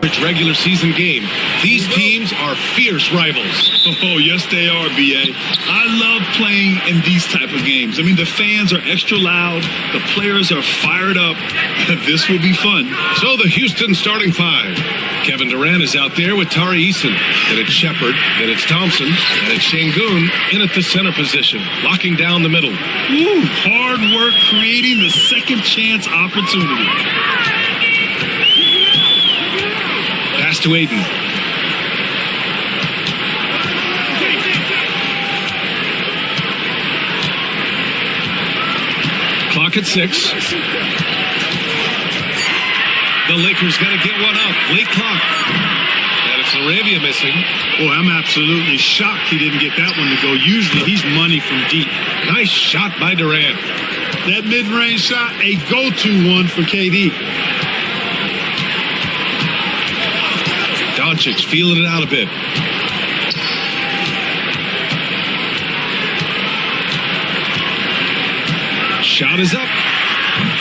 average regular season game. These teams are fierce rivals. Oh, yes, they are, B.A. I love playing in these type of games. I mean, the fans are extra loud. The players are fired up. This will be fun. So the Houston starting five. Kevin Durant is out there with Tari Eason. Then it's Shepard. Then it's Thompson. And it's Şengün in at the center position, locking down the middle. Ooh, hard work creating the second chance opportunity. Pass to Aiden. Clock at 6. The Lakers got to get one up. Late clock. And it's Laravia missing. Boy, I'm absolutely shocked he didn't get that one to go. Usually he's money from deep. Nice shot by Durant. That mid-range shot, a go-to one for KD. Doncic feeling it out a bit. Shot is up.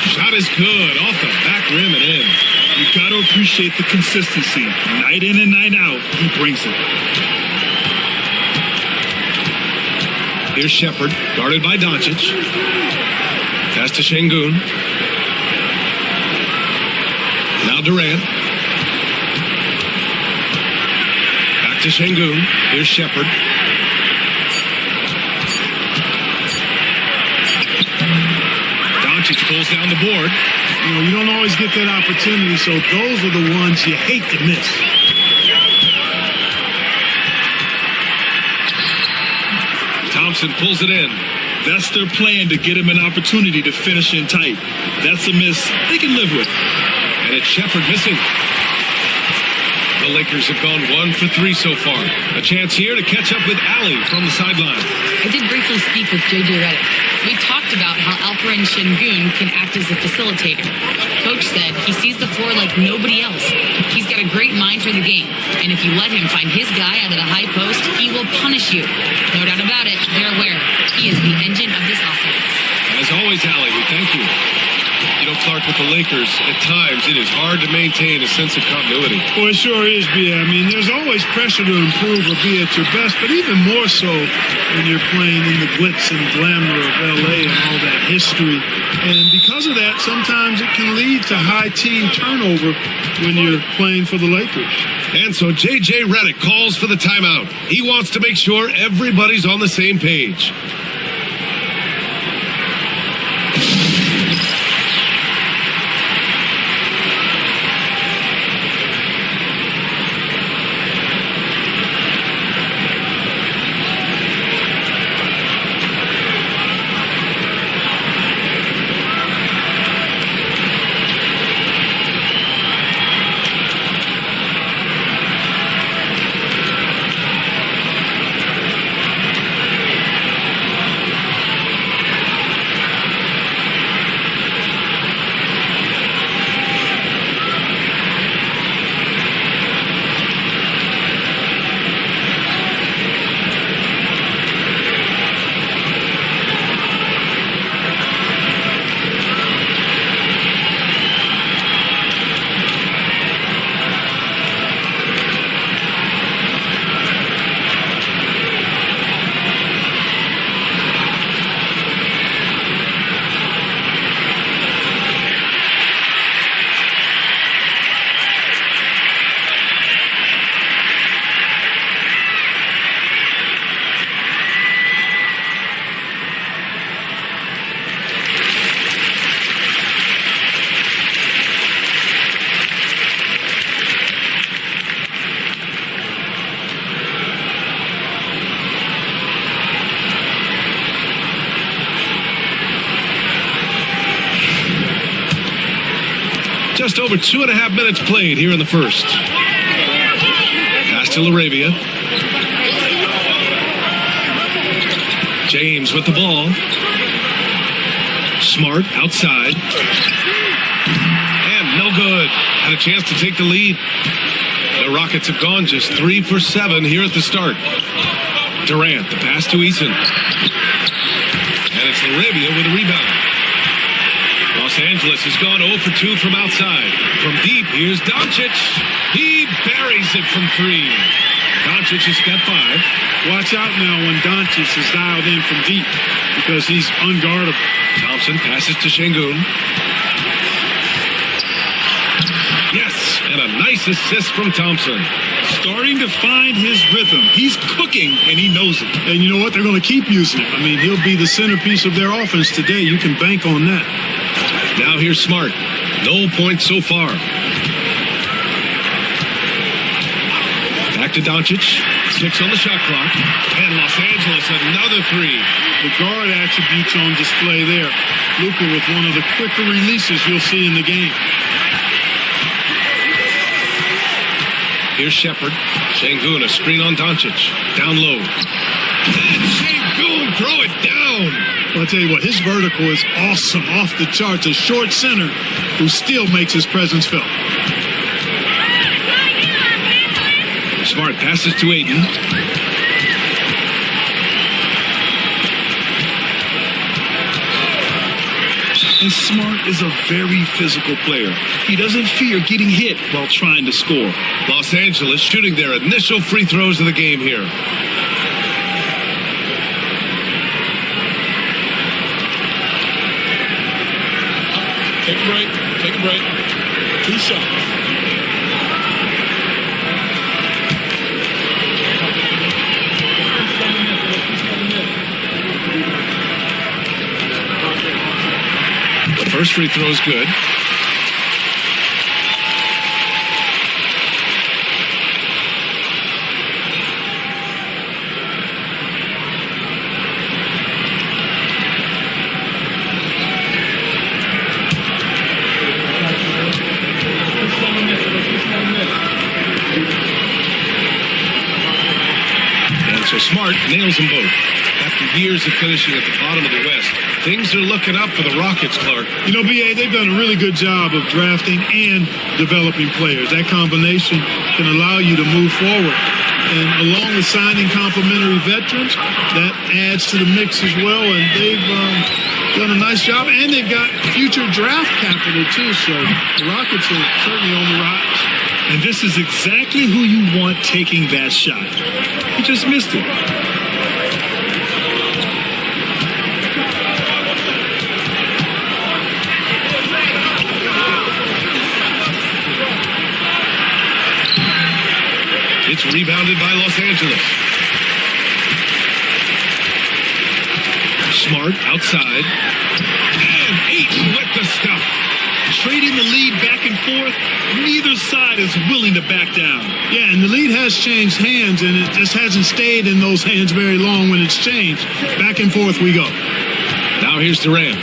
Shot is good. Off the back rim and in. You got to appreciate the consistency. Night in and night out, he brings it. Here's Shepard, guarded by Doncic. Pass to Şengün. Now Durant. Back to Şengün. Here's Shepard. Doncic pulls down the board. You know, you don't always get that opportunity, so those are the ones you hate to miss. Thompson pulls it in. That's their plan, to get him an opportunity to finish in tight. That's a miss they can live with. And it's Shepard missing. The Lakers have gone 1 for 3 so far. A chance here to catch up with Allie from the sideline. I did briefly speak with J.J. Redick. We talked about how Alperen Şengün can act as a facilitator. Coach said he sees the floor like nobody else. He's got a great mind for the game. And if you let him find his guy out of the high post, he will punish you. No doubt about it, they're aware. He is the engine of this offense. As always, Allie, we thank you. You know, Clark, with the Lakers, at times it is hard to maintain a sense of continuity. Well, it sure is, B.A. I mean, there's always pressure to improve or be at your best, but even more so when you're playing in the glitz and glamour of L.A. and all that history. And because of that, sometimes it can lead to high team turnover when you're playing for the Lakers. And so J.J. Redick calls for the timeout. He wants to make sure everybody's on the same page. Just over 2.5 minutes played here in the first. Pass to Laravia. James with the ball. Smart outside. And no good. Had a chance to take the lead. The Rockets have gone just 3 for 7 here at the start. Durant, the pass to Eason. And it's Laravia with a rebound. Los Angeles has gone 0 for 2 from outside. From deep, here's Doncic. He buries it from 3. Doncic has got 5. Watch out now when Doncic is dialed in from deep because he's unguardable. Thompson passes to Şengün. Yes, and a nice assist from Thompson. Starting to find his rhythm. He's cooking, and he knows it. And you know what? They're going to keep using him. I mean, he'll be the centerpiece of their offense today. You can bank on that. Now here's Smart. No points so far. Back to Doncic. 6 on the shot clock. And Los Angeles another 3. The guard attributes on display there. Luka with one of the quicker releases you'll see in the game. Here's Shepard. Şengün, a screen on Doncic. Down low. And Şengün, throw it down. Well, I'll tell you what, his vertical is awesome, off the charts. A short center who still makes his presence felt. Smart passes to Ayton. And Smart is a very physical player. He doesn't fear getting hit while trying to score. Los Angeles shooting their initial free throws of the game here. Take a break. Take a break. 2 shots. The first free throw is good. And so Smart nails them both. After years of finishing at the bottom of the West, things are looking up for the Rockets, Clark. You know, B.A., they've done a really good job of drafting and developing players. That combination can allow you to move forward. And along with signing complementary veterans, that adds to the mix as well. And they've done a nice job. And they've got future draft capital, too. So the Rockets are certainly on the rise. And this is exactly who you want taking that shot. He just missed it. It's rebounded by Los Angeles. Smart outside. And Ayton with the stuff. Trading the lead back and forth, neither side is willing to back down. Yeah, and the lead has changed hands, and it just hasn't stayed in those hands very long when it's changed. Back and forth we go. Now here's Durant.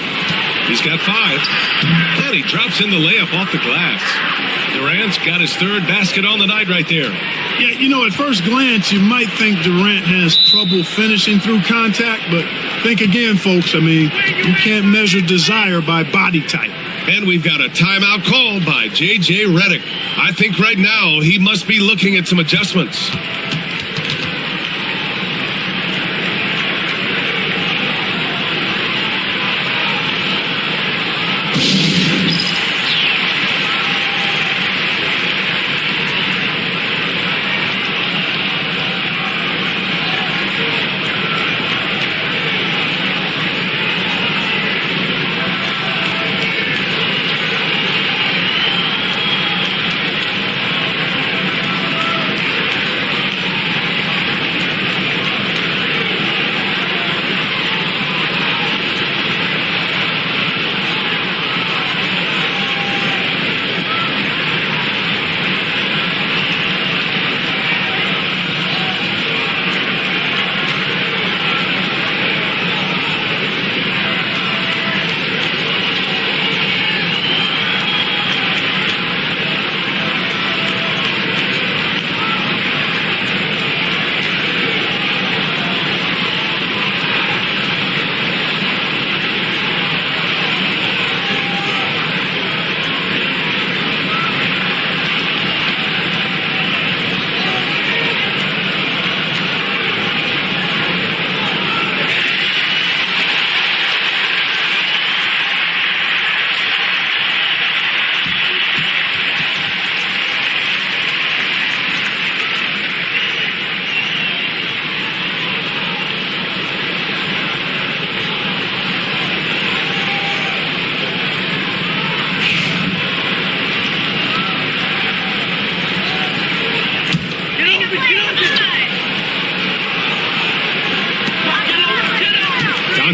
He's got 5. And he drops in the layup off the glass. Durant's got his 3rd basket on the night right there. Yeah, you know, at first glance, you might think Durant has trouble finishing through contact, but think again, folks. I mean, you can't measure desire by body type. And we've got a timeout called by J.J. Redick. I think right now he must be looking at some adjustments.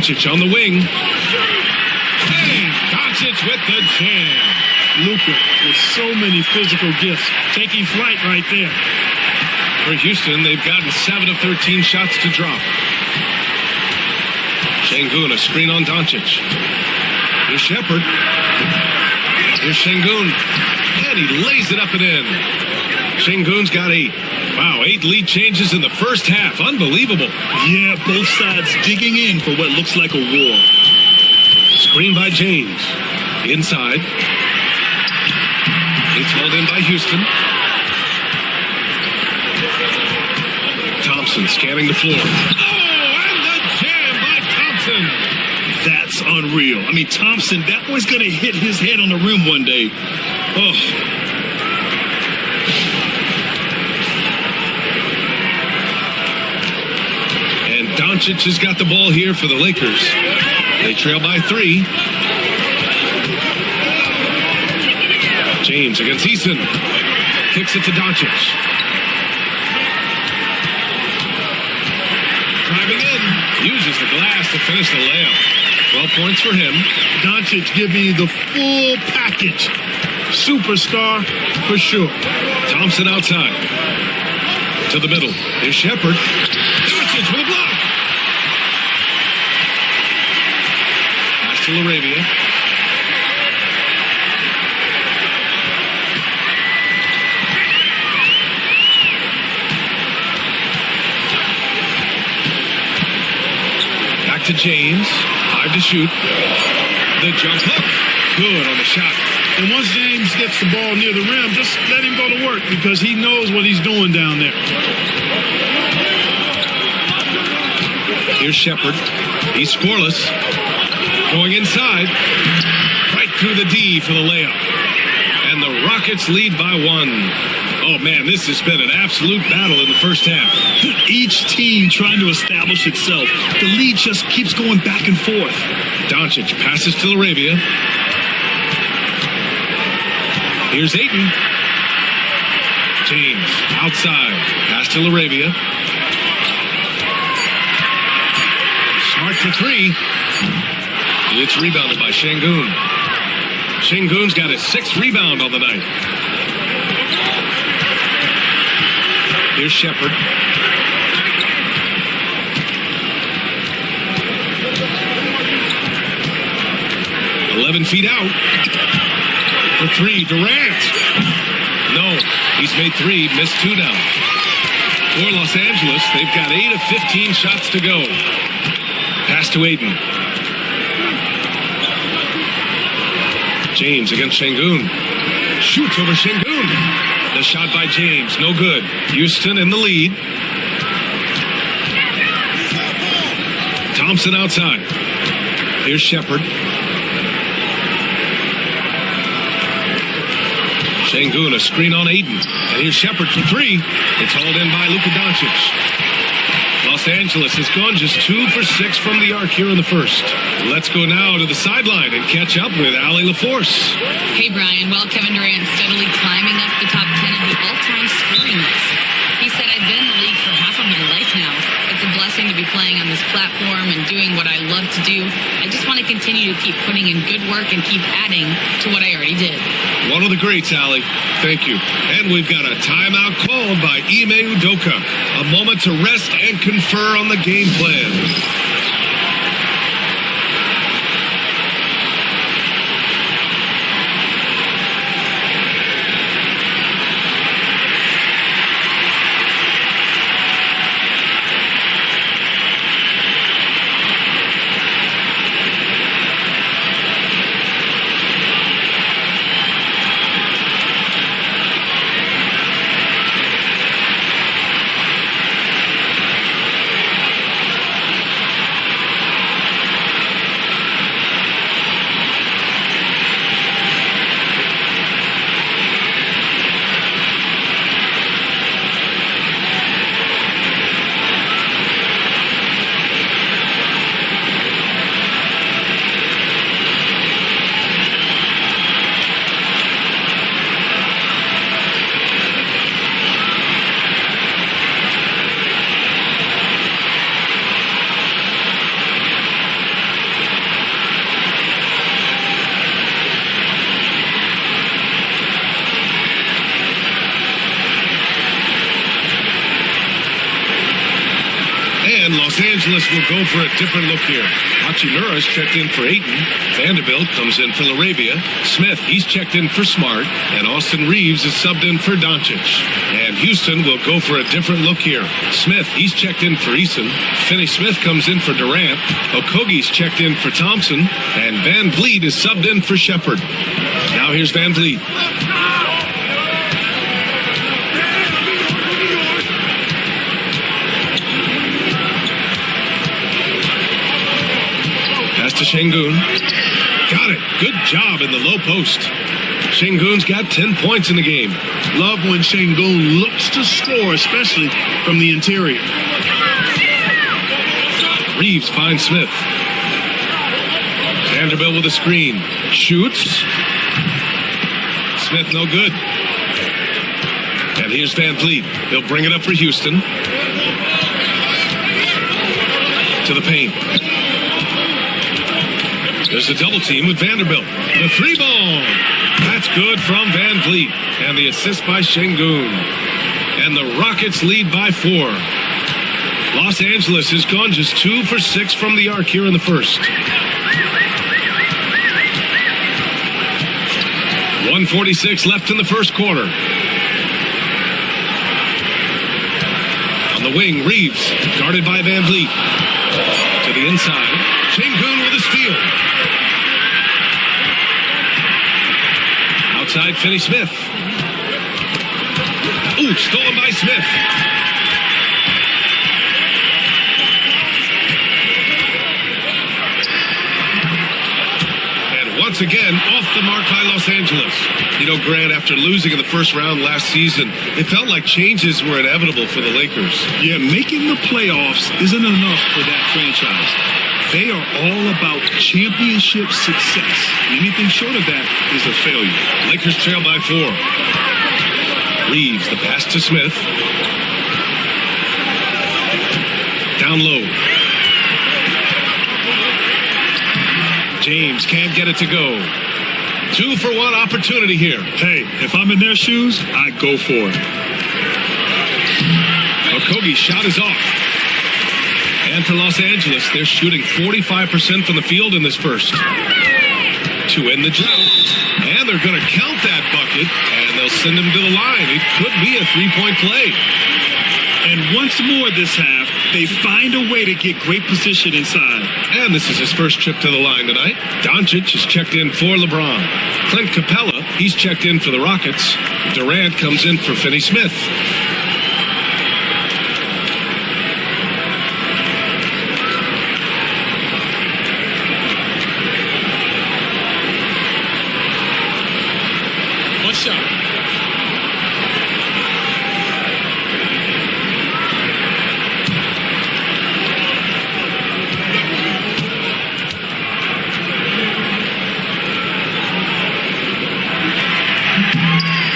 Doncic on the wing. And Doncic with the jam. Luka with so many physical gifts, taking flight right there. For Houston, they've gotten 7 of 13 shots to drop. Şengün, a screen on Doncic. Here's Shepherd. Here's Şengün. And he lays it up and in. Şengün's got 8. Wow, 8 lead changes in the first half. Unbelievable. Yeah, both sides digging in for what looks like a war. Screen by James. Inside. It's hauled in by Houston. Thompson scanning the floor. Oh, and the jam by Thompson. That's unreal. I mean, Thompson, that boy's going to hit his head on the rim one day. Oh. And Doncic has got the ball here for the Lakers. They trail by 3. James against Eason. Kicks it to Doncic. Driving in. Uses the glass to finish the layup. 12 points for him. Doncic giving you the full package. Superstar for sure. Thompson outside. To the middle. Here's Shepherd. Doncic with a block. Pass to Laravia. Back to James. 5 to shoot. The jump hook. Good on the shot. And once James gets the ball near the rim, just let him go to work because he knows what he's doing down there. Here's Shepherd. He's scoreless. Going inside. Right through the D for the layup. And the Rockets lead by 1. Oh, man, this has been an absolute battle in the first half. Each team trying to establish itself. The lead just keeps going back and forth. Doncic passes to Laravia. Here's Ayton. James outside. Pass to Laravia. Smart for 3. It's rebounded by Şengün. Şengün's got his 6th rebound on the night. Here's Shepherd. Feet out. For 3, Durant. No, he's made 3, missed 2 now. For Los Angeles, they've got 8 of 15 shots to go. Pass to Ayton. James against Şengün. Shoots over Şengün. The shot by James, no good. Houston in the lead. Thompson outside. Here's Shepherd. Şengün, a screen on Ayton. And here's Shepherd for 3. It's hauled in by Luka Doncic. Los Angeles has gone just 2 for 6 from the arc here in the first. Let's go now to the sideline and catch up with Allie LaForce. Hey, Brian. Well, Kevin Durant steadily climbing up the top 10 of the all-time scoring list. He said, I've been in the league for half of my life now. It's a blessing to be playing on this platform and doing what I love to do. I just want to continue to keep putting in good work and keep adding to what I already did. One of the greats, Allie. Thank you. And we've got a timeout called by Ime Udoka. A moment to rest and confer on the game plan. Angeles will go for a different look here. Hachimura's checked in for Ayton. Vanderbilt comes in for LaRavia. Smith, he's checked in for Smart. And Austin Reeves is subbed in for Doncic. And Houston will go for a different look here. Smith, he's checked in for Eason. Finney Smith comes in for Durant. Okogie's checked in for Thompson. And Van Vliet is subbed in for Shepard. Now here's Van Vliet. Pass to Şengün. Got it. Good job in the low post. Şengün's got 10 points in the game. Love when Şengün looks to score, especially from the interior. Reeves finds Smith. Vanderbilt with a screen. Shoots. Smith no good. And here's Van Vliet. He'll bring it up for Houston. To the paint. There's a double team with Vanderbilt. The three ball. That's good from Van Vliet. And the assist by Şengün. And the Rockets lead by 4. Los Angeles has gone just 2 for 6 from the arc here in the first. 1:46 left in the first quarter. On the wing, Reeves, guarded by Van Vliet. To the inside, Şengün with a steal. Outside, Finney Smith. Ooh, stolen by Smith. Once again, off the mark by Los Angeles. You know, Grant, after losing in the first round last season, it felt like changes were inevitable for the Lakers. Yeah, making the playoffs isn't enough for that franchise. They are all about championship success. Anything short of that is a failure. Lakers trail by 4. Reeves, the pass to Smith. Down low. James can't get it to go. 2 for 1 opportunity here. Hey, if I'm in their shoes, I go for it. Okogie's shot is off. And for Los Angeles, they're shooting 45% from the field in this first. To end the drought. And they're going to count that bucket, and they'll send him to the line. It could be a three-point play. And once more this half, they find a way to get great position inside. And this is his first trip to the line tonight. Doncic is checked in for LeBron. Clint Capella, he's checked in for the Rockets. Durant comes in for Finney Smith. One shot.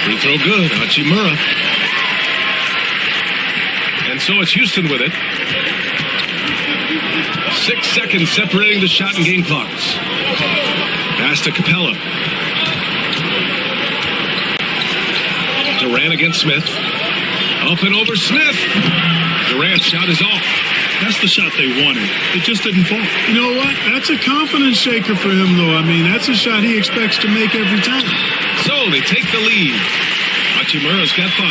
Free throw good, Hachimura. And so it's Houston with it. 6 seconds separating the shot and game clocks. Pass to Capella. Durant against Smith. Up and over Smith. Durant's shot is off. That's the shot they wanted. It just didn't fall. You know what? That's a confidence shaker for him, though. I mean, that's a shot he expects to make every time. So they take the lead. Hachimura's got 5.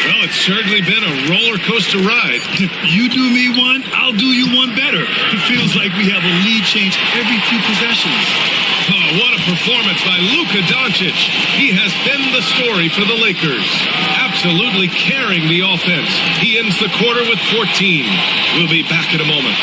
Well, it's certainly been a roller coaster ride. You do me one, I'll do you one better. It feels like we have a lead change every few possessions. Oh, what a performance by Luka Doncic. He has been the story for the Lakers. Absolutely carrying the offense. He ends the quarter with 14. We'll be back in a moment.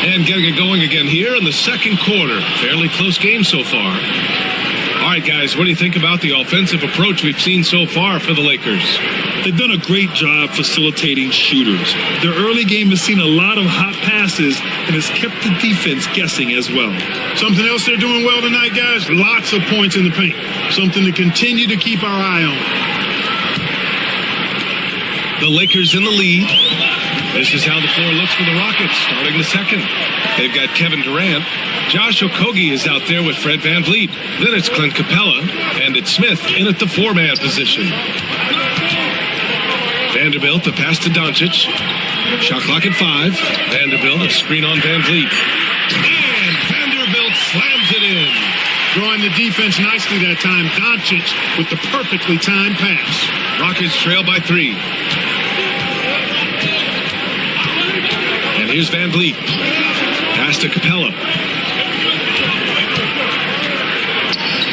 And getting it going again here in the second quarter. Fairly close game so far. All right, guys, what do you think about the offensive approach we've seen so far for the Lakers? They've done a great job facilitating shooters. Their early game has seen a lot of hot passes and has kept the defense guessing as well. Something else they're doing well tonight, guys, lots of points in the paint. Something to continue to keep our eye on. The Lakers in the lead. This is how the floor looks for the Rockets starting the second. They've got Kevin Durant. Josh Okogie is out there with Fred VanVleet. Then it's Clint Capella, and it's Smith in at the four-man position. Vanderbilt, the pass to Doncic. Shot clock at 5. Vanderbilt, a screen on VanVleet. And Vanderbilt slams it in. Drawing the defense nicely that time. Doncic with the perfectly timed pass. Rockets trail by 3. And here's VanVleet. Pass to Capella.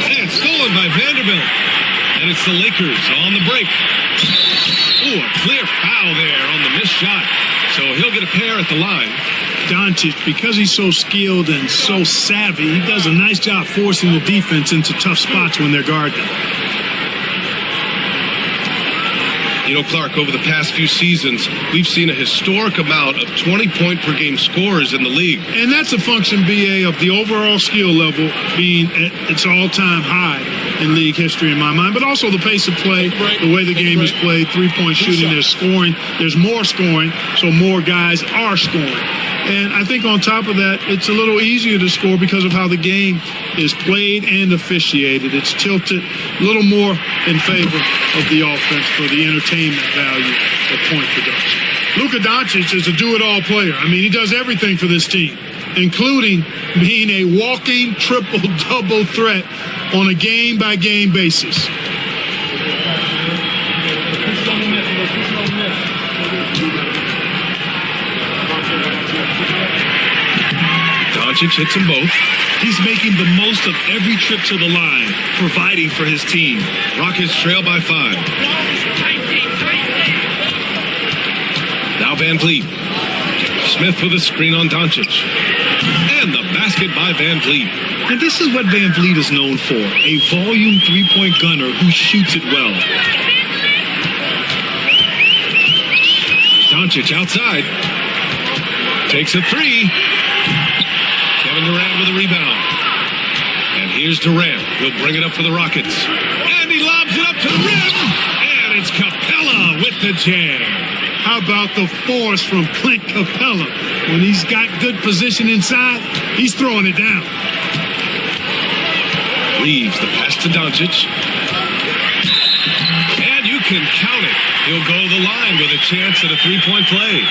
And stolen by Vanderbilt. And it's the Lakers on the break. Ooh, a clear foul there on the missed shot. So he'll get a pair at the line. Doncic, because he's so skilled and so savvy, he does a nice job forcing the defense into tough spots when they're guarding. You know, Clark, over the past few seasons, we've seen a historic amount of 20-point-per-game scorers in the league. And that's a function, BA, of the overall skill level being at its all-time high in league history in my mind, but also the pace of play, the way the game is played, three-point shooting, there's scoring, there's more scoring, so more guys are scoring. And I think on top of that, it's a little easier to score because of how the game is played and officiated. It's tilted a little more in favor of the offense for the entertainment value of point production. Luka Doncic is a do-it-all player. I mean, he does everything for this team, including being a walking triple-double threat on a game-by-game basis. Doncic hits them both. He's making the most of every trip to the line, providing for his team. Rockets trail by 5. Now VanVleet. Smith with a screen on Doncic. And the basket by VanVleet. And this is what VanVleet is known for, a volume three-point gunner who shoots it well. Doncic outside. Takes a 3. Kevin Durant with a rebound. And here's Durant. He'll bring it up for the Rockets. And he lobs it up to the rim. And it's Capella with the jam. How about the force from Clint Capella? When he's got good position inside, he's throwing it down. Reeves, the pass to Doncic. And you can count it. He'll go to the line with a chance at a three-point play.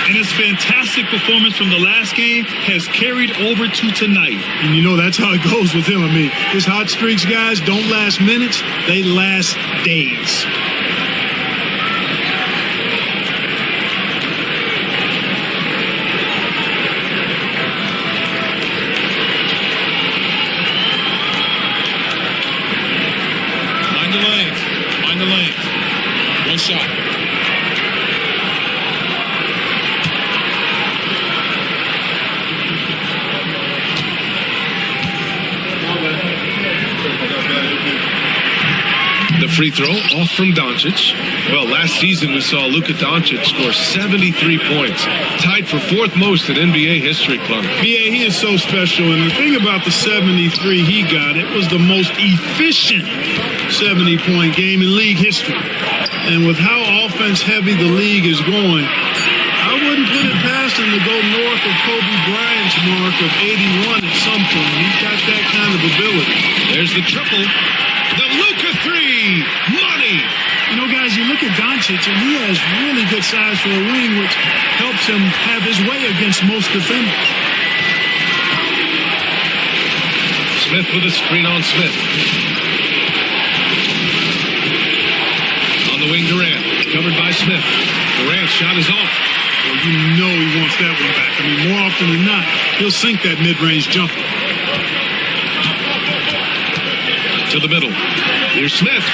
And his fantastic performance from the last game has carried over to tonight. And you know that's how it goes with him. I mean, his hot streaks, guys, don't last minutes. They last days. Mind the lanes. One shot. The free throw off from Doncic. Well, last season we saw Luka Doncic score 73 points, tied for 4th most in NBA history, Clark. BA, he is so special, and the thing about the 73 he got, it was the most efficient 70-point game in league history. And with how offense-heavy the league is going, I wouldn't put it past him to go north of Kobe Bryant's mark of 81 at some point. He's got that kind of ability. There's the triple. The Luka 3. Money. You know, guys, you look at Doncic, and he has really good size for a wing, which helps him have his way against most defenders. Smith with a screen on Smith. On the wing, Durant. Covered by Smith. Durant's shot is off. Well, you know he wants that one back. I mean, more often than not, he'll sink that mid-range jumper. To the middle. Here's Smith.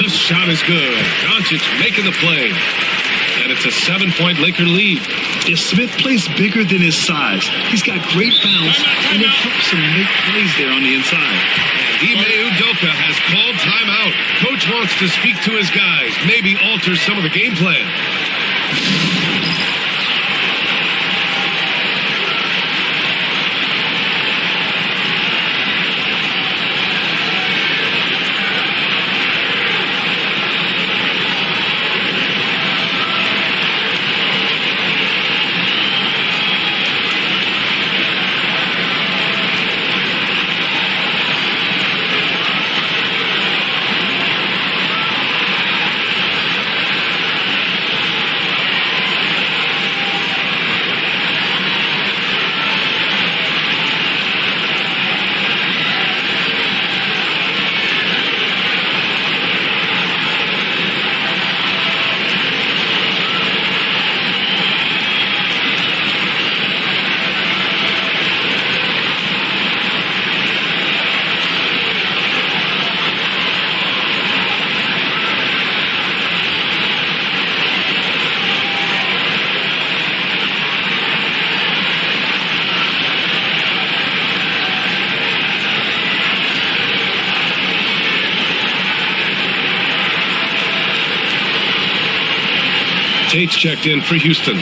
The shot is good. Doncic making the play. And it's a 7-point Laker lead. If Smith plays bigger than his size, he's got great bounce, and it helps him make plays there on the inside. Ime Udoka has called timeout. Coach wants to speak to his guys, maybe alter some of the game plan. Tate's checked in for Houston.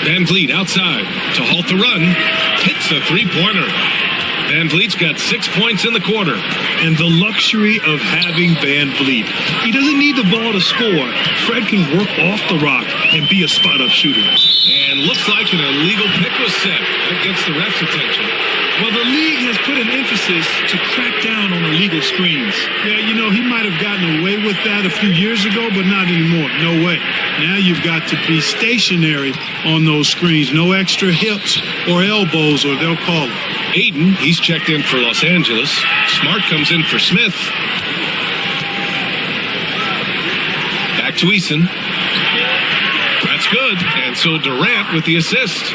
Van Vliet outside to halt the run. Hits a three-pointer. Van Vliet's got 6 points in the quarter. And the luxury of having Van Vliet. He doesn't need the ball to score. Fred can work off the rock and be a spot-up shooter. And looks like an illegal pick was set. That gets the ref's attention. Well, the league has put an emphasis to crack down on illegal screens. Yeah, you know, he might have gotten away with that a few years ago, but not anymore. No way. Now you've got to be stationary on those screens. No extra hips or elbows, or they'll call it. Aiden, he's checked in for Los Angeles. Smart comes in for Smith. Back to Eason. That's good. And so Durant with the assist.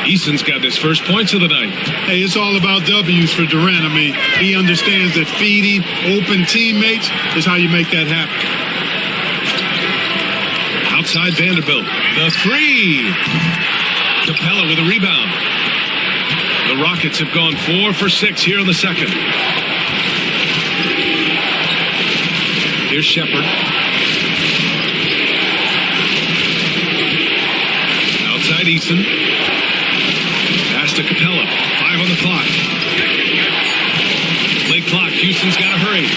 Eason's got his first points of the night. Hey, it's all about W's for Durant. I mean, he understands that feeding open teammates is how you make that happen. Outside Vanderbilt. The three. Capella with a rebound. The Rockets have gone 4 for 6 here in the second. Here's Shepard. Outside Eason. Pass to Capella. 5 on the clock. Late clock. Houston's got to hurry.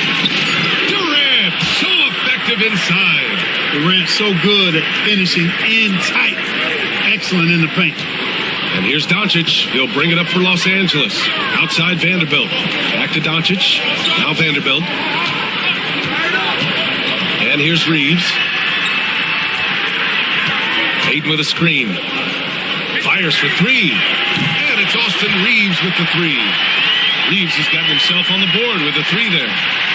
Durant, so effective inside. Durant so good at finishing in tight. Excellent in the paint. And here's Doncic. He'll bring it up for Los Angeles. Outside Vanderbilt. Back to Doncic. Now Vanderbilt. And here's Reeves. Aiden with a screen. Fires for three. And it's Austin Reeves with the three. Reeves has gotten himself on the board with a three there.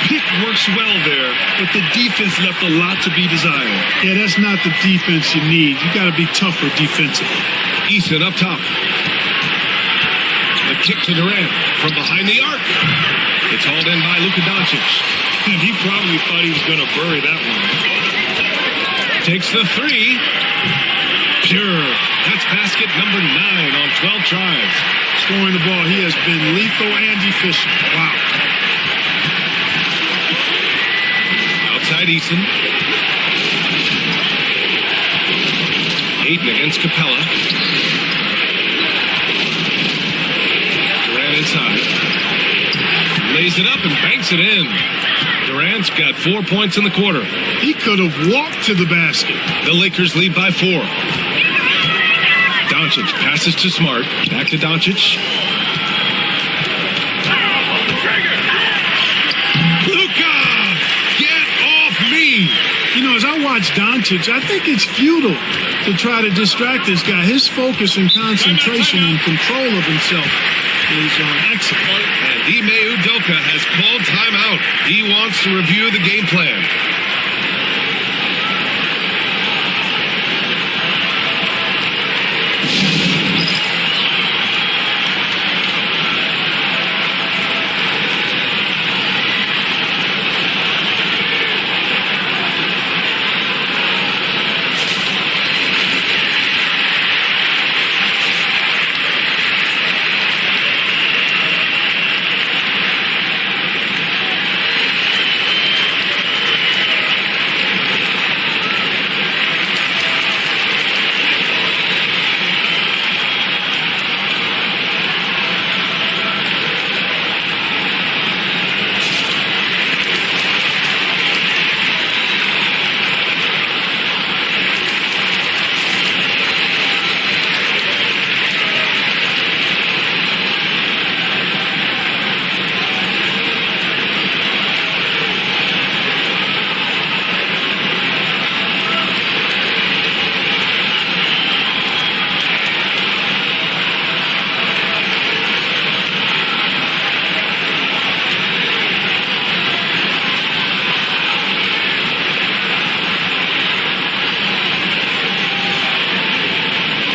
Pick works well there, but the defense left a lot to be desired. Yeah, that's not the defense you need. You got to be tougher defensively. Eason up top. The kick to Durant from behind the arc. It's hauled in by Luka Doncic. And he probably thought he was going to bury that one. Takes the three. Pure. That's basket number 9 on 12 tries. Scoring the ball, he has been lethal and efficient. Wow. Outside Eason. Aiden against Capella. Durant inside. Lays it up and banks it in. Durant's got 4 points in the quarter. He could have walked to the basket. The Lakers lead by 4. Doncic passes to Smart. Back to Doncic. Luka! Get off me! You know, as I watch Doncic, I think it's futile to try to distract this guy. His focus and concentration and control of himself is excellent. And Ime Udoka has called timeout. He wants to review the game plan.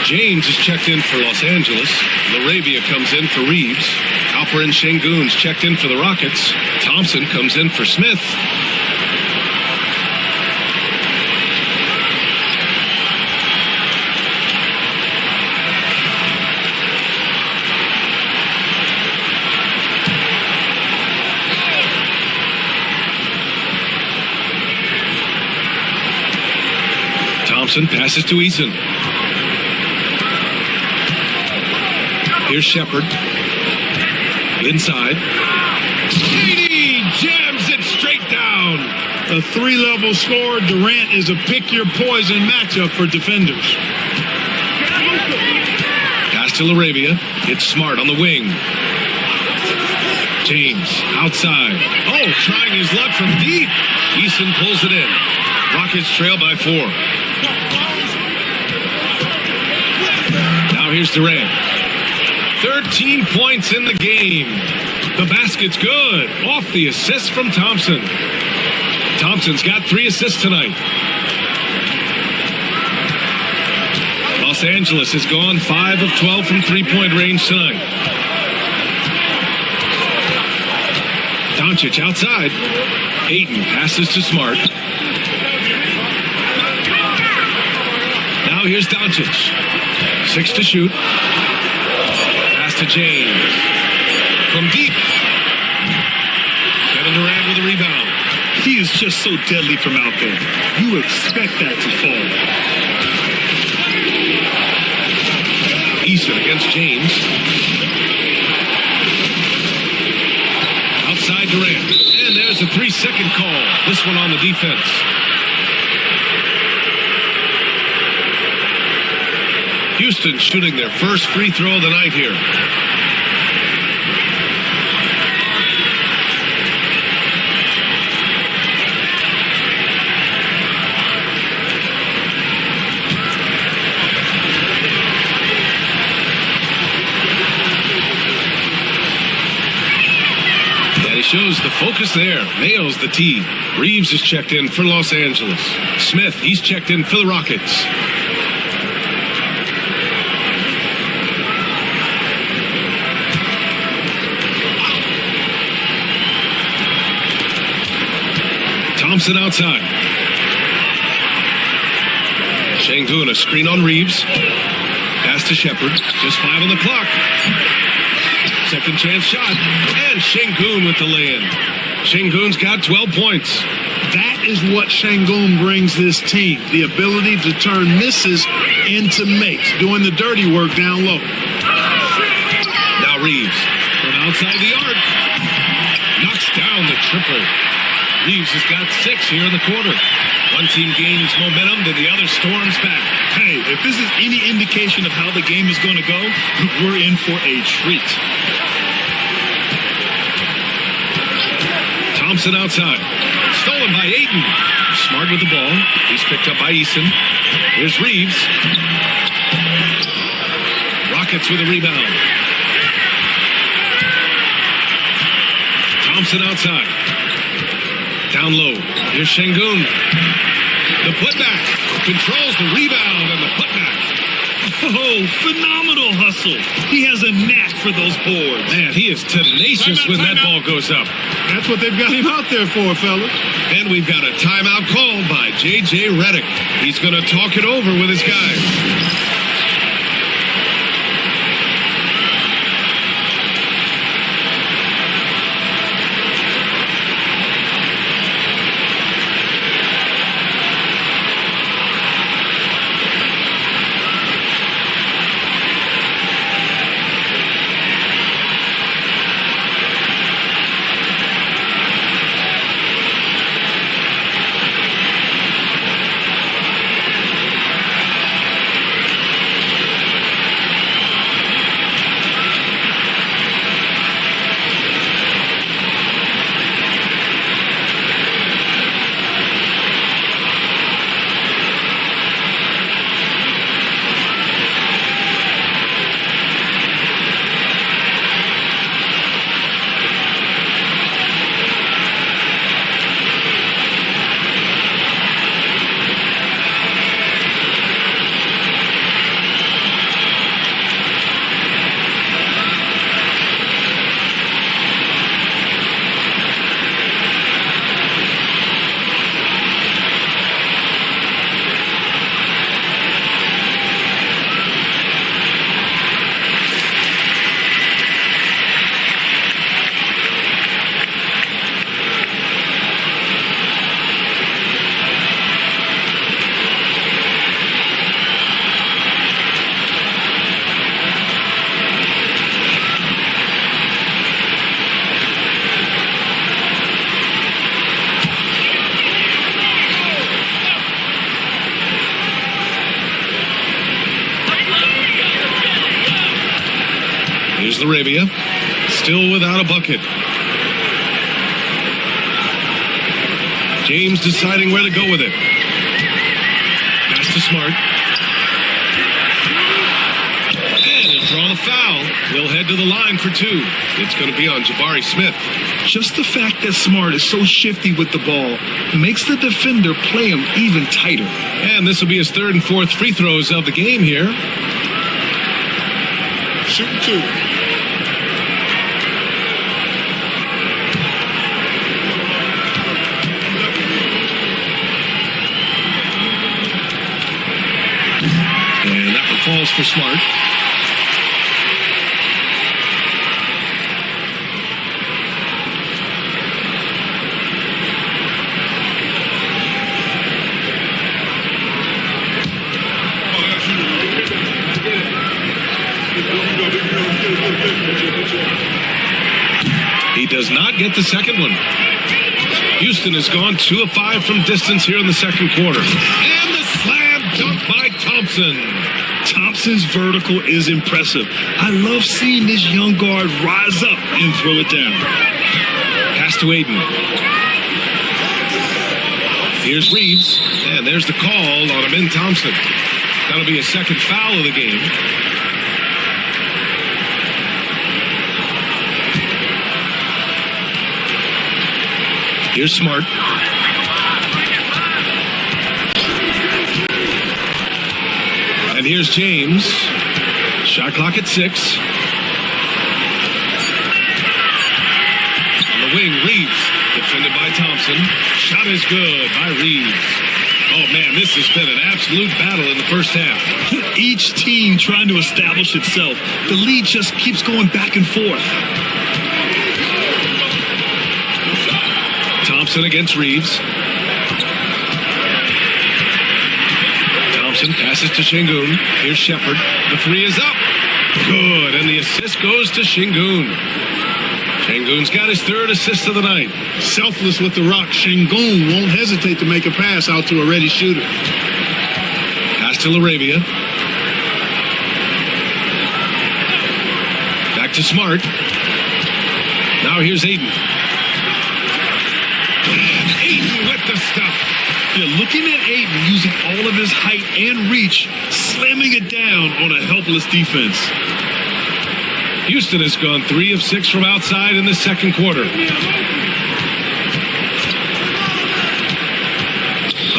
James is checked in for Los Angeles. LaRavia comes in for Reeves. Alperen Şengün's checked in for the Rockets. Thompson comes in for Smith. Thompson passes to Eason. Here's Shepard. Inside. Katie jams it straight down. A three-level score. Durant is a pick-your-poison matchup for defenders. Pass to LaRavia. It's Smart on the wing. James outside. Oh, trying his luck from deep. Eason pulls it in. Rockets trail by 4. Now here's Durant. 13 points in the game. The basket's good. Off the assist from Thompson. Thompson's got 3 assists tonight. Los Angeles has gone 5 of 12 from three-point range tonight. Doncic outside. Ayton passes to Smart. Now here's Doncic. 6 to shoot. To James. From deep. Kevin Durant with a rebound. He is just so deadly from out there. You expect that to fall. Eason against James. Outside Durant. And there's a 3-second call. This one on the defense. Houston shooting their first free throw of the night here. And he shows the focus there. Nails the tee. Reeves is checked in for Los Angeles. Smith, he's checked in for the Rockets. Thompson outside. Şengün, a screen on Reeves. Pass to Shepard. Just 5 on the clock. Second chance shot. And Şengün with the lay-in. Şengün's got 12 points. That is what Şengün brings this team. The ability to turn misses into makes. Doing the dirty work down low. Now Reeves from outside the arc. Knocks down the triple. Reeves has got 6 here in the quarter. One team gains momentum, then the other storms back. Hey, if this is any indication of how the game is going to go, we're in for a treat. Thompson outside. Stolen by Ayton. Smart with the ball. He's picked up by Eason. Here's Reeves. Rockets with a rebound. Thompson outside. Down low. Here's Şengün. The putback. Controls the rebound and the putback. Oh, phenomenal hustle. He has a knack for those boards. Man, he is tenacious when that ball goes up. That's what they've got him out there for, fellas. And we've got a timeout called by J.J. Redick. He's going to talk it over with his guys. Here's Laravia, still without a bucket. James deciding where to go with it. Pass to Smart. And he'll draw the foul. He'll head to the line for two. It's going to be on Jabari Smith. Just the fact that Smart is so shifty with the ball makes the defender play him even tighter. And this will be his third and fourth free throws of the game here. Shooting two. And that one falls for Smart. He does not get the second one. Houston has gone 2 of 5 from distance here in the second quarter. And the slam dunk by Thompson. Thompson's vertical is impressive. I love seeing this young guard rise up and throw it down. Pass to Aiden. Here's Reeves. And there's the call on Amin Thompson. That'll be a second foul of the game. Here's Smart. And here's James. Shot clock at 6. On the wing, Reeves. Defended by Thompson. Shot is good by Reeves. Oh, man, this has been an absolute battle in the first half. Each team trying to establish itself. The lead just keeps going back and forth. Thompson against Reeves. Thompson passes to Şengün. Here's Shepard. The three is up. Good, and the assist goes to Şengün. Şengün's got his third assist of the night. Selfless with the rock. Şengün won't hesitate to make a pass out to a ready shooter. Pass to Laravia. Back to Smart. Now here's Aiden. And Aiden with the stuff. Yeah, looking at Aiden using all of his height and reach, slamming it down on a helpless defense. Houston has gone 3 of 6 from outside in the second quarter.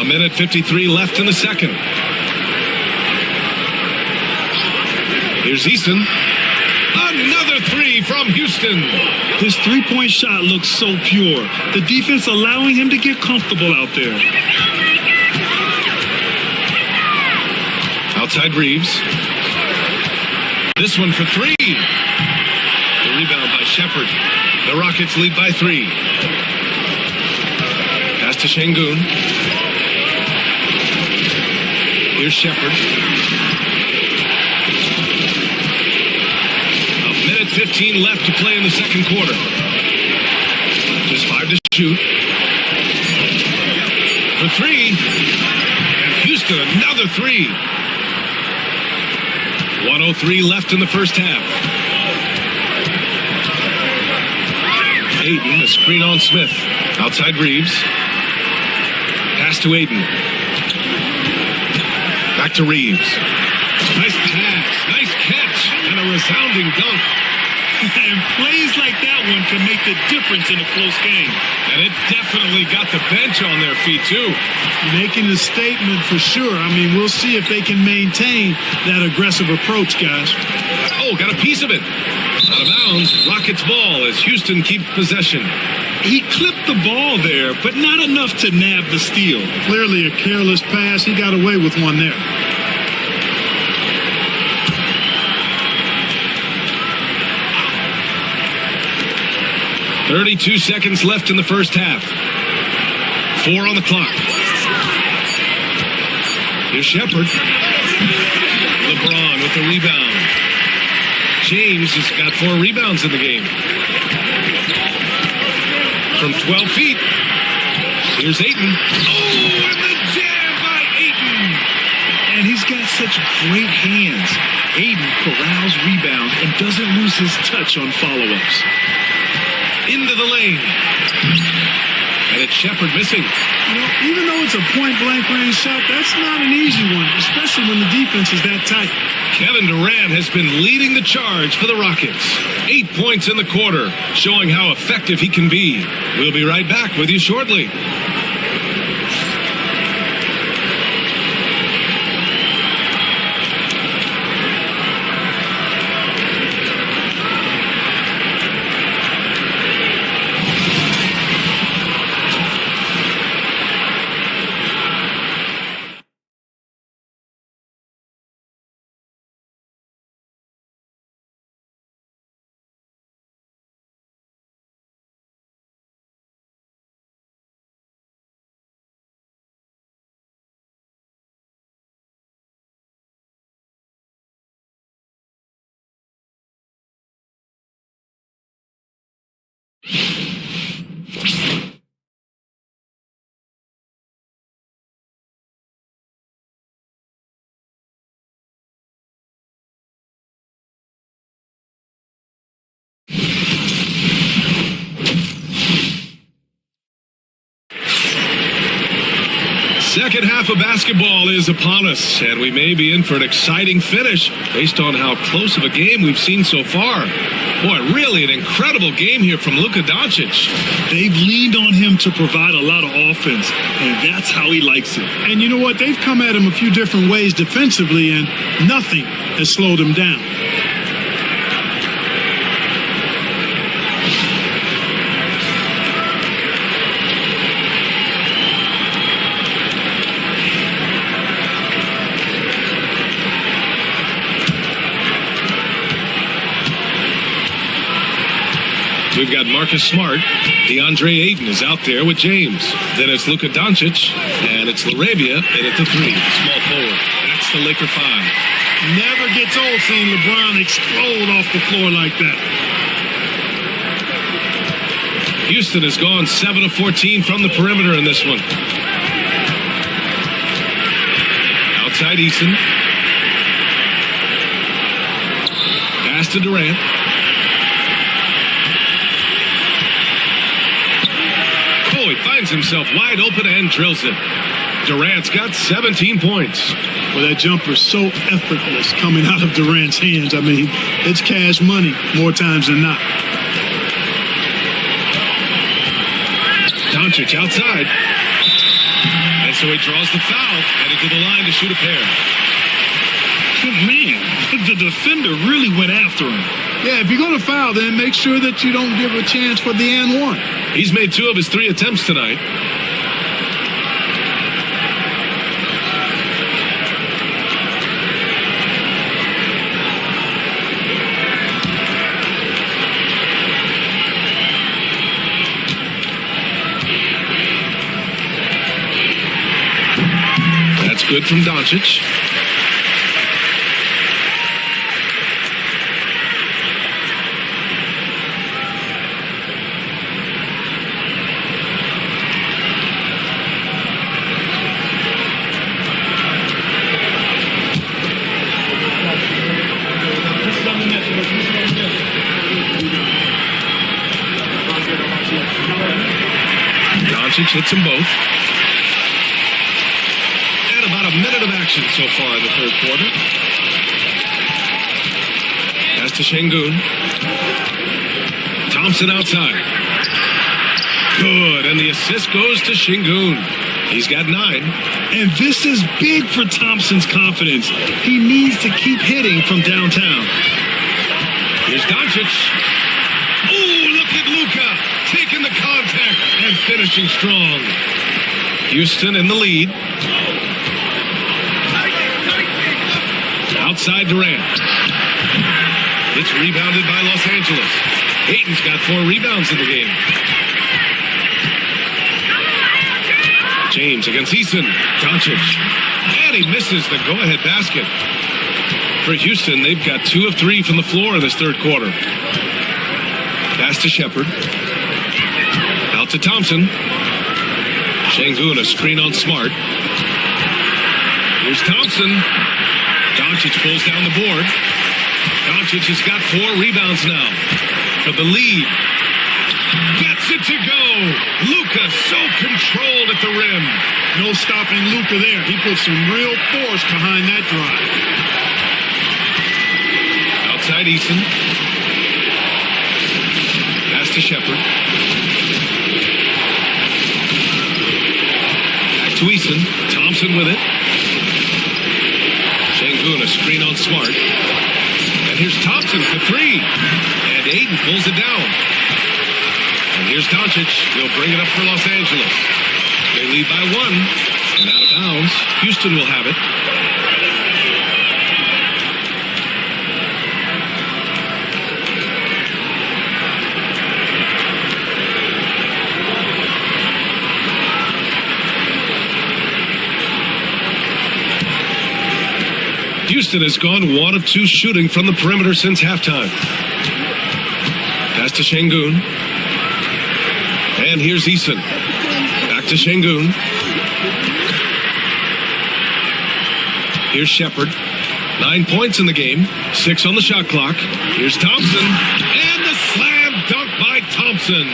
A minute 53 left in the second. Here's Eason. Another 3 from Houston. His three-point shot looks so pure. The defense allowing him to get comfortable out there. Outside Reeves. This one for 3. The rebound by Shepard. The Rockets lead by 3. Pass to Şengün. Here's Shepard. A minute 15 left to play in the second quarter. Just 5 to shoot. For 3. And Houston, another 3. 1:03 left in the first half. Ayton, a screen on Smith. Outside Reeves. Pass to Ayton. Back to Reeves. Nice pass, nice catch, and a resounding dunk. And plays like that one can make the difference in a close game. And it definitely got the bench on their feet, too. Making a statement for sure. I mean, we'll see if they can maintain that aggressive approach, guys. Oh, got a piece of it. Out of bounds, Rockets ball as Houston keeps possession. He clipped the ball there, but not enough to nab the steal. Clearly a careless pass. He got away with one there. .32 seconds left in the first half. 4 on the clock. Here's Shepard. LeBron with the rebound. James has got 4 rebounds in the game. From 12 feet. Here's Ayton. Oh, and the jam by Ayton. And he's got such great hands. Ayton corrals rebounds and doesn't lose his touch on follow-ups. Into the lane. And it's Shepard missing. You know, even though it's a point-blank range shot, that's not an easy one, especially when the defense is that tight. Kevin Durant has been leading the charge for the Rockets. 8 points in the quarter, showing how effective he can be. We'll be right back with you shortly. Second half of basketball is upon us, and we may be in for an exciting finish based on how close of a game we've seen so far. Boy, really an incredible game here from Luka Doncic. They've leaned on him to provide a lot of offense, and that's how he likes it. And you know what? They've come at him a few different ways defensively, and nothing has slowed him down. We've got Marcus Smart. DeAndre Ayton is out there with James. Then it's Luka Doncic, and it's LaRavia in at the 3, small forward. That's the Laker 5. Never gets old seeing LeBron explode off the floor like that. Houston has gone 7 of 14 from the perimeter in this one. Outside Eason. Pass to Durant. Oh, he finds himself wide open and drills it. Durant's got 17 points. Well, that jumper's so effortless coming out of Durant's hands. I mean, it's cash money more times than not. Doncic outside. And so he draws the foul, headed to the line to shoot a pair. Man, the defender really went after him. Yeah, if you're going to foul, then make sure that you don't give a chance for the and one. He's made 2 of his 3 attempts tonight. That's good from Doncic. Doncic hits them both. And about a minute of action so far in the third quarter. Pass to Şengün. Thompson outside. Good, and the assist goes to Şengün. He's got 9. And this is big for Thompson's confidence. He needs to keep hitting from downtown. Here's Doncic. Oh, look at Luka taking the contact and finishing strong. Houston in the lead. Outside Durant. It's rebounded by Los Angeles. Ayton's got 4 rebounds in the game. James against Eason. Doncic. And he misses the go-ahead basket. For Houston, they've got 2 of 3 from the floor in this third quarter. Pass to Shepherd. Out to Thompson. Şengün, a screen on Smart. Here's Thompson. Doncic pulls down the board. Doncic has got 4 rebounds now for the lead. Gets it to go. Luka so controlled at the rim. No stopping Luka there. He put some real force behind that drive. Outside Eason. Pass to Shepherd. Back to Eason. Thompson with it. Şengün, a screen on Smart. And here's Thompson for 3. And Ayton pulls it down. And here's Doncic. He'll bring it up for Los Angeles. They lead by 1. And out of bounds. Houston will have it. Houston has gone 1 of 2 shooting from the perimeter since halftime. Pass to Şengün. And here's Eason. Back to Şengün. Here's Shepherd. 9 points in the game. 6 on the shot clock. Here's Thompson. And the slam dunk by Thompson.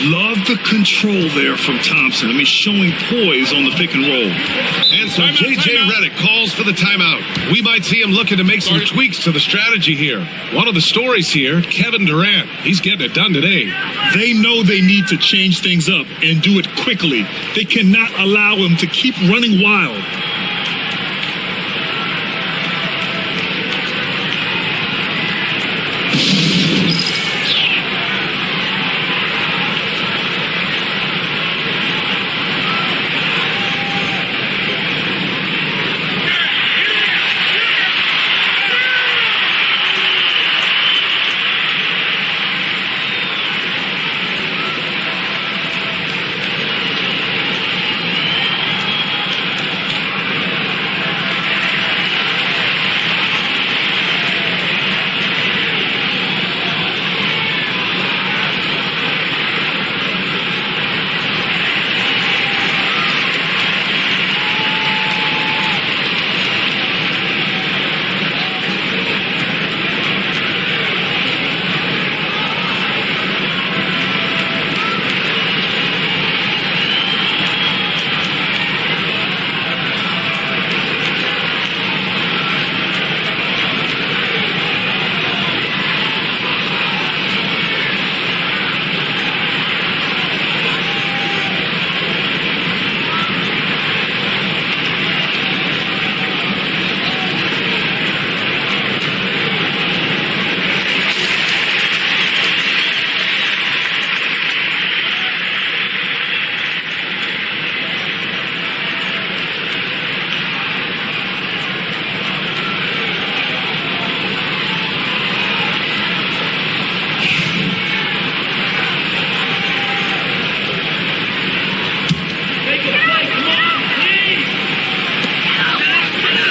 Love the control there from Thompson. I mean, showing poise on the pick and roll. And so J.J. Redick calls for the timeout. We might see him looking to make some tweaks to the strategy here. One of the stories here, Kevin Durant. He's getting it done today. They know they need to change things up and do it quickly. They cannot allow him to keep running wild.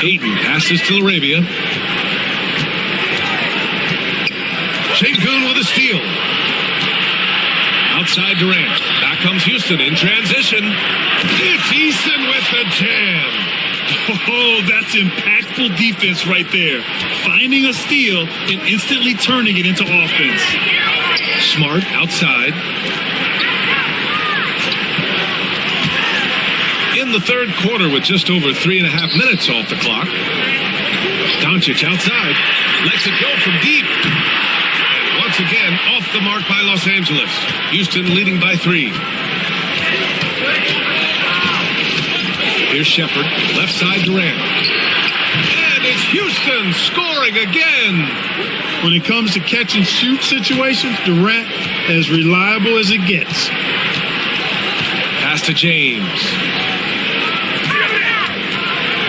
Ayton passes to Arabia. Şengün with a steal. Outside Durant. Back comes Houston in transition. It's Easton with the jam. Oh, that's impactful defense right there. Finding a steal and instantly turning it into offense. Smart outside. In the third quarter with just over 3.5 minutes off the clock. Doncic outside. Lets it go from deep. And once again, off the mark by Los Angeles. Houston leading by 3. Here's Shepherd. Left side Durant. And it's Houston scoring again. When it comes to catch and shoot situations, Durant as reliable as it gets. Pass to James.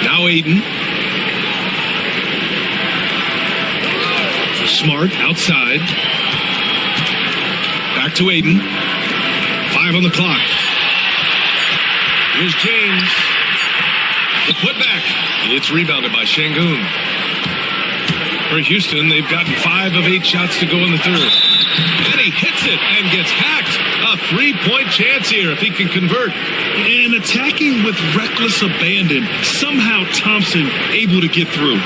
Now Ayton. Smart outside. Back to Ayton. 5 on the clock. Here's James. The putback. It's rebounded by Şengün. For Houston, they've gotten 5 of 8 shots to go in the third. And he hits it and gets hacked. A 3-point chance here if he can convert. And attacking with reckless abandon. Somehow Thompson able to get through.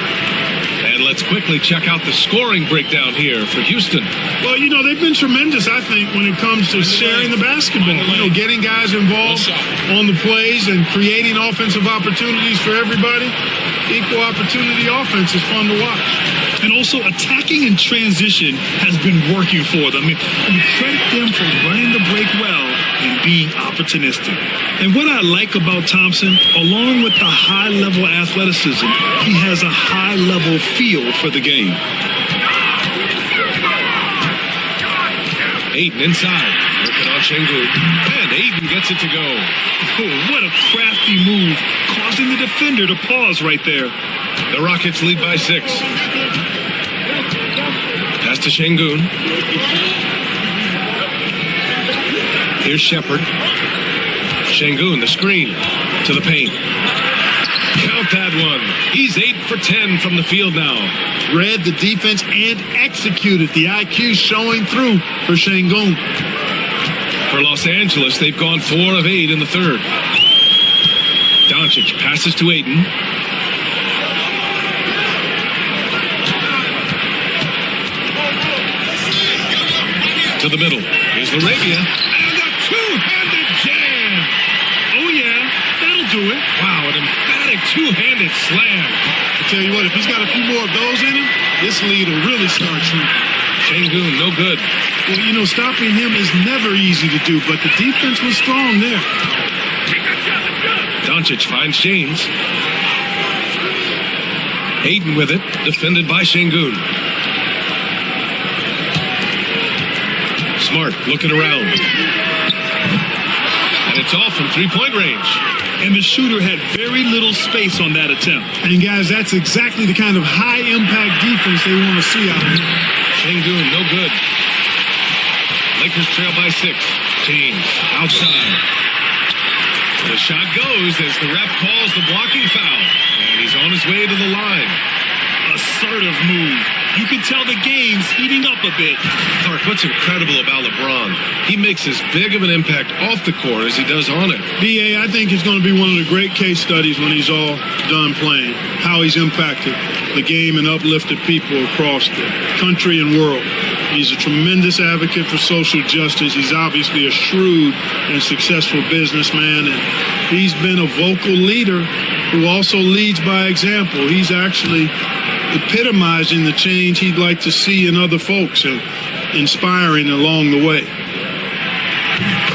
And let's quickly check out the scoring breakdown here for Houston. Well, you know, they've been tremendous, I think, when it comes to sharing the basketball. You know, getting guys involved on the plays and creating offensive opportunities for everybody. Equal opportunity offense is fun to watch. And also attacking in transition has been working for them. I mean, we credit them for running the break well and being opportunistic. And what I like about Thompson, along with the high-level athleticism, he has a high-level feel for the game. Ayton inside. Working on Şengün. And Ayton gets it to go. Oh, what a crafty move, causing the defender to pause right there. The Rockets lead by 6. Pass to Şengün. Here's Shepherd. Şengün, the screen to the paint. Count that one. He's 8 for 10 from the field now. Read the defense and executed. The IQ showing through for Şengün. For Los Angeles, they've gone 4 of 8 in the third. Doncic passes to Ayton. To the middle. Here's Arabia. And a two-handed jam. Oh, yeah, that'll do it. Wow, an emphatic two-handed slam. I tell you what, if he's got a few more of those in him, this lead will really start shrinking. Şengün, no good. Well, you know, stopping him is never easy to do, but the defense was strong there. Doncic finds James. Ayton with it, defended by Şengün. Smart looking around. And it's off from three-point range. And the shooter had very little space on that attempt. And guys, that's exactly the kind of high-impact defense they want to see out of him. Şengün, no good. Lakers trail by 6. James outside. The shot goes as the ref calls the blocking foul. And he's on his way to the line. Assertive move. You can tell the game's heating up a bit. Clark, what's incredible about LeBron? He makes as big of an impact off the court as he does on it. B.A., I think it's going to be one of the great case studies when he's all done playing, how he's impacted the game and uplifted people across the country and world. He's a tremendous advocate for social justice. He's obviously a shrewd and successful businessman, and he's been a vocal leader who also leads by example. He's actually epitomizing the change he'd like to see in other folks and inspiring along the way.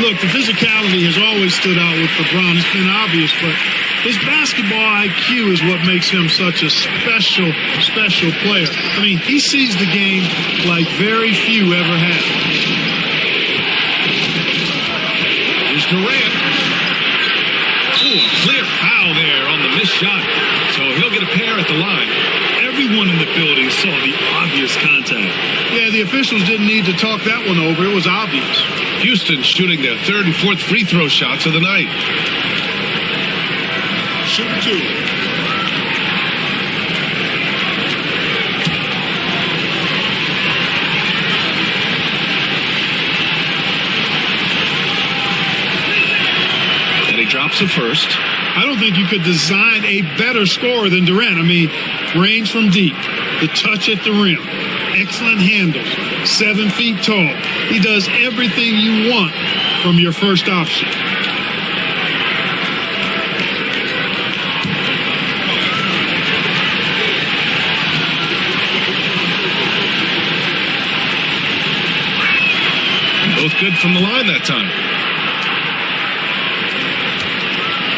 Look, the physicality has always stood out with LeBron. It's been obvious, but his basketball IQ is what makes him such a special player. I mean, he sees the game like very few ever have. Here's Durant. Ooh, clear foul there on the missed shot. So he'll get a pair at the line. Everyone in the building saw the obvious contact. Yeah, the officials didn't need to talk that one over. It was obvious. Houston shooting their 3rd and 4th free throw shots of the night. Shoot 2. drops a first. I don't think you could design a better scorer than Durant. I mean, range from deep, the touch at the rim, excellent handles, 7 feet tall. He does everything you want from your first option. Both good from the line that time.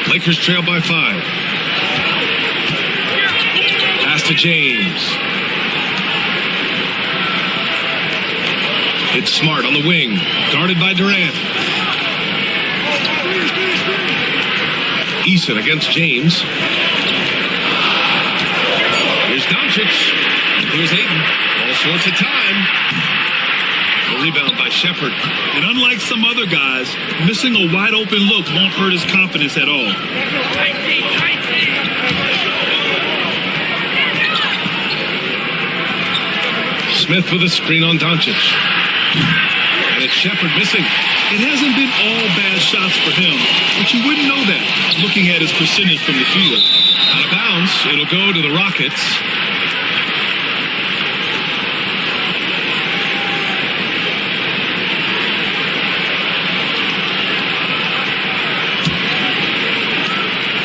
Lakers trail by 5. Pass to James. It's Smart on the wing, guarded by Durant. Eason against James. Here's Doncic. Here's Ayton. All sorts of time. A rebound by Shepherd. And unlike some other guys, missing a wide open look won't hurt his confidence at all. Smith with a screen on Doncic. And it's Shepherd missing. It hasn't been all bad shots for him, but you wouldn't know that looking at his percentage from the field. Out of bounds. It'll go to the Rockets.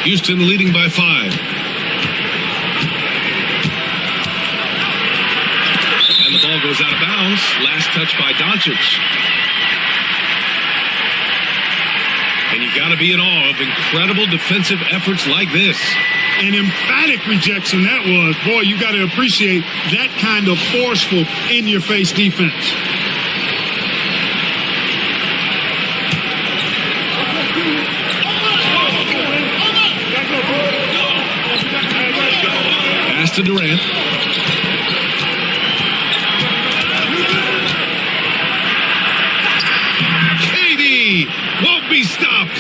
Houston leading by 5. And the ball goes out of bounds. Last touch by Doncic. And you got to be in awe of incredible defensive efforts like this. An emphatic rejection that was. Boy, you got to appreciate that kind of forceful, in-your-face defense. To Durant. KD won't be stopped.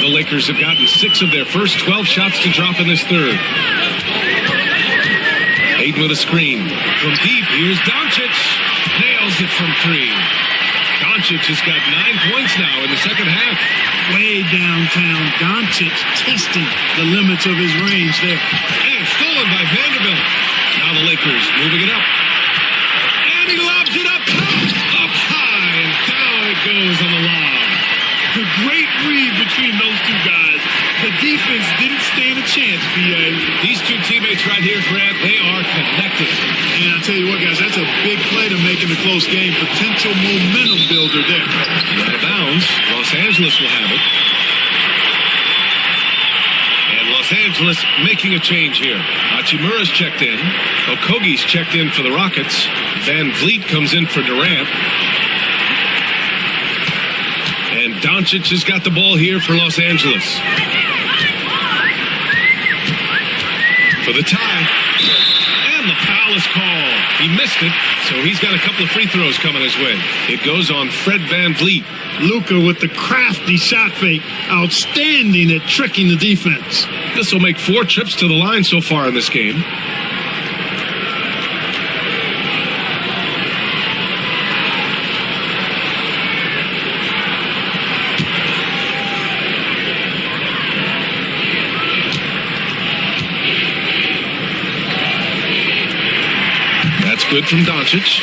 The Lakers have gotten 6 of their first 12 shots to drop in this third. Ayton with a screen. From deep, here's Doncic. Nails it from 3. Doncic has got 9 points now in the second half. Way downtown, Doncic testing the limits of his range there. And stolen by Vanderbilt. Now the Lakers moving it up. And he lobs it up high, and down it goes on the lob. The great read between those two guys. The defense didn't stand a chance, B.A. These two teammates right here, Grant, they are connected. And I tell you what, guys, that's a big play to make in a close game. Potential momentum builder there. Out of bounds. Los Angeles will have it. And Los Angeles making a change here. Hachimura's checked in. Okogie's checked in for the Rockets. Van Vliet comes in for Durant. And Doncic has got the ball here for Los Angeles. For the tie. And the foul is called. He missed it, so he's got a couple of free throws coming his way. It goes on Fred Van Vliet. Luka with the crafty shot fake. Outstanding at tricking the defense. This will make 4 trips to the line so far in this game. That's good from Doncic.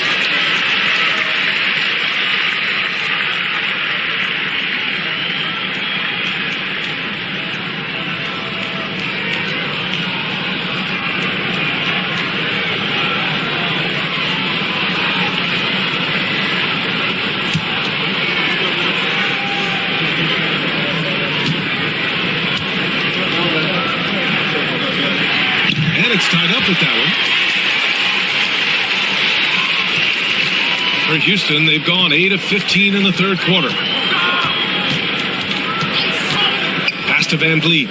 And it's tied up with that one. For Houston, they've gone 8 of 15 in the third quarter. Pass to Van Vliet.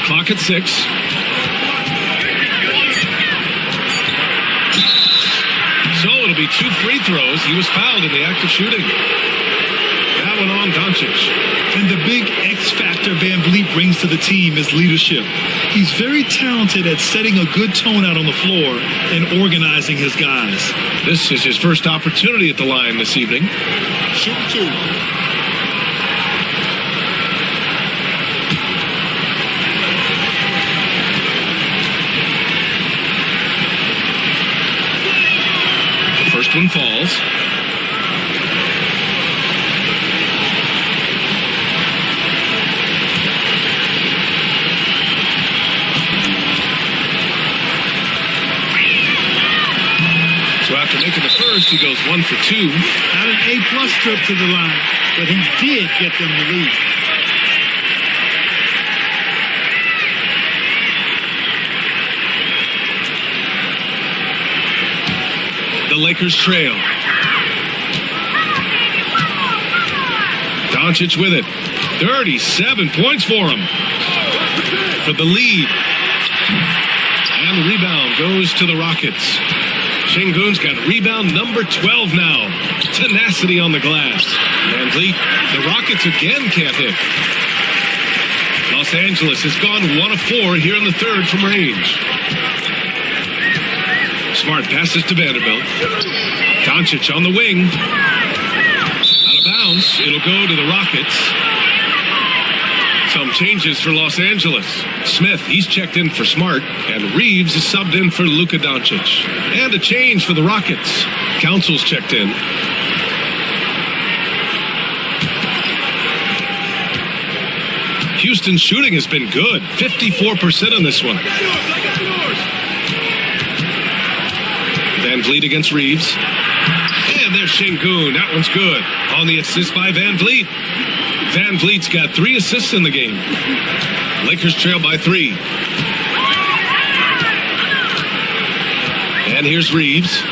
Clock at 6. So it'll be 2 free throws. He was fouled in the act of shooting. Now that one on Doncic. And the big X factor Van Vliet brings to the team is leadership. He's very talented at setting a good tone out on the floor and organizing his guys. This is his first opportunity at the line this evening. Shoot two. The first one falls. So after making the first, he goes 1 for 2. Not an A-plus trip to the line, but he did get them the lead. The Lakers trail. Doncic with it. 37 points for him. For the lead. And the rebound goes to the Rockets. Şengün's got rebound number 12 now. Tenacity on the glass. Van Vliet, the Rockets again can't hit. Los Angeles has gone 1 of 4 here in the third from range. Smart passes to Vanderbilt. Doncic on the wing. Out of bounds. It'll go to the Rockets. Some changes for Los Angeles. Smith, he's checked in for Smart, and Reeves is subbed in for Luka Doncic. And a change for the Rockets. Council's checked in. Houston's shooting has been good. 54% on this one. Van Vliet against Reeves. And there's Şengün. That one's good. On the assist by Van Vliet. Van Vliet's got 3 assists in the game. Lakers trail by 3. And here's Reeves.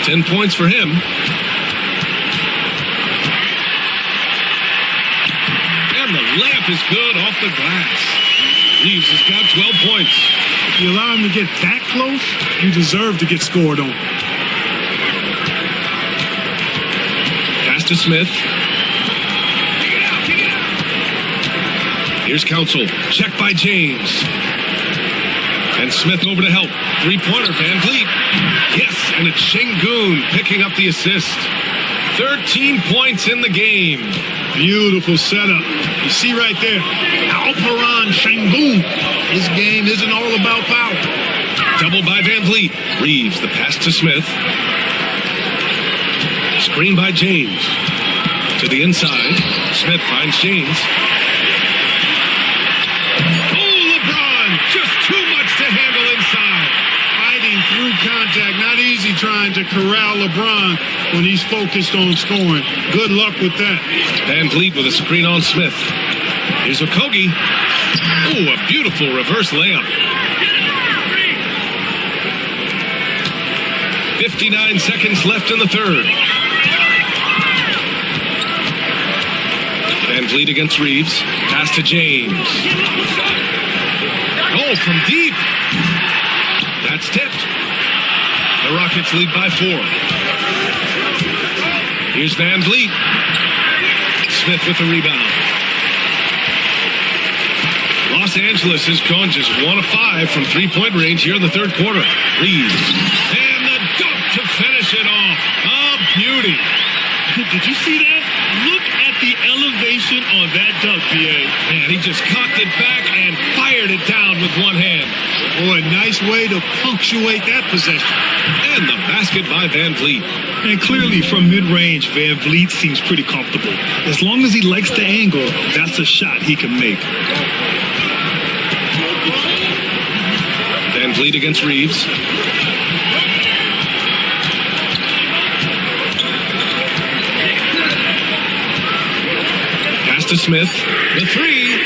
10 points for him. And the layup is good off the glass. Reeves has got 12 points. If you allow him to get that close, you deserve to get scored on. Pass to Smith. Here's Council. Check by James. And Smith over to help. 3-pointer, Van Vliet. Yes, and it's Şengün picking up the assist. 13 points in the game. Beautiful setup. You see right there, Alperen Şengün. His game isn't all about power. Doubled by Van Vliet. Reeves, the pass to Smith. Screen by James. To the inside. Smith finds James. Just too much to handle inside. Fighting through contact. Not easy trying to corral LeBron when he's focused on scoring. Good luck with that. Van Vliet with a screen on Smith. Here's Okogie. Oh, a beautiful reverse layup. 59 seconds left in the third. Van Vliet against Reeves. Pass to James. Oh, from deep. That's tipped. The Rockets lead by 4. Here's Van Vliet. Smith with the rebound. Los Angeles has gone just 1 of 5 from 3-point range here in the third quarter. Reeves. And the dunk to finish it off. A beauty. Did you see that? Look at the elevation on that dunk, PA. Man, he just cocked it back and fired it down with one hand. Boy, nice way to punctuate that possession. And the basket by Van Vliet. And clearly from mid-range, Van Vliet seems pretty comfortable. As long as he likes the angle, that's a shot he can make. Van Vliet against Reeves. Pass to Smith. The 3.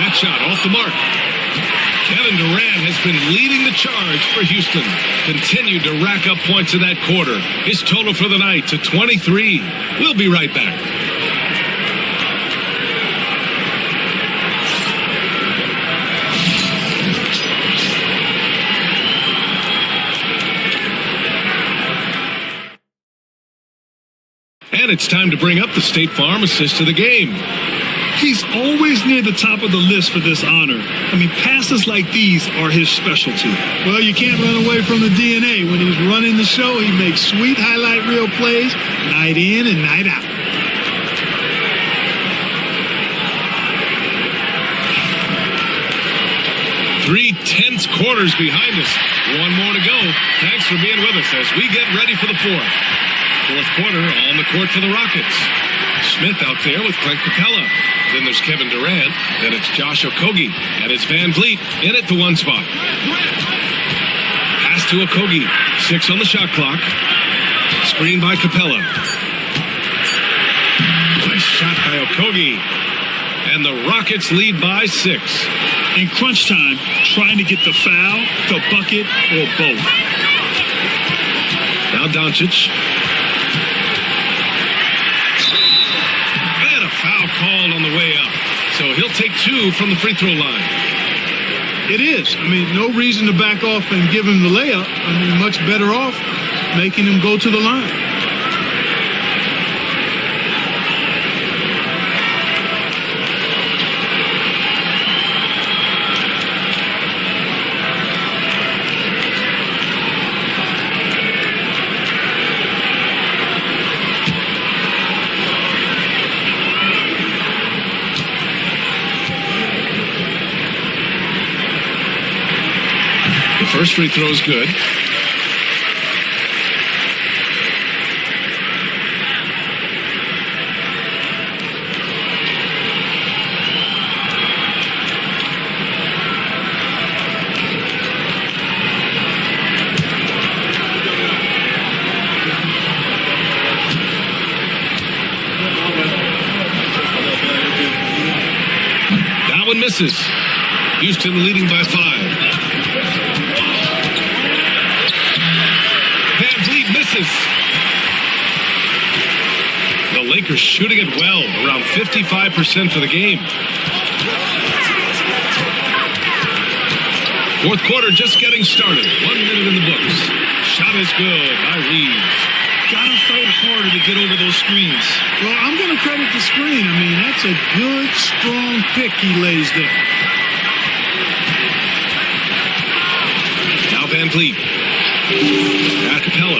That shot off the mark. Kevin Durant has been leading the charge for Houston. Continued to rack up points in that quarter. His total for the night to 23. We'll be right back. And it's time to bring up the State Farm assist of the game. He's always near the top of the list for this honor. I mean, passes like these are his specialty. Well, you can't run away from the DNA. When he's running the show, he makes sweet highlight reel plays night in and night out. Three tense quarters behind us. One more to go. Thanks for being with us as we get ready for the fourth. Fourth quarter on the court for the Rockets. Smith out there with Clint Capella. Then there's Kevin Durant. Then it's Josh Okogie. And it's Van Vliet in at the one spot. Pass to Okogie. 6 on the shot clock. Screen by Capella. Nice shot by Okogie. And the Rockets lead by 6. In crunch time, trying to get the foul, the bucket, or both. Now Doncic. And a foul called on the way up. So he'll take 2 from the free throw line. It is. I mean, no reason to back off and give him the layup. I mean, much better off making him go to the line. First free throw is good. That one misses. Houston leading by 5. The Lakers shooting it well, around 55% for the game. Fourth quarter just getting started. 1 minute in the books. Shot is good by Reeves. Gotta fight harder to get over those screens. Well, I'm going to credit the screen. I mean, that's a good, strong pick he lays there. Now Van Vliet. At Capella.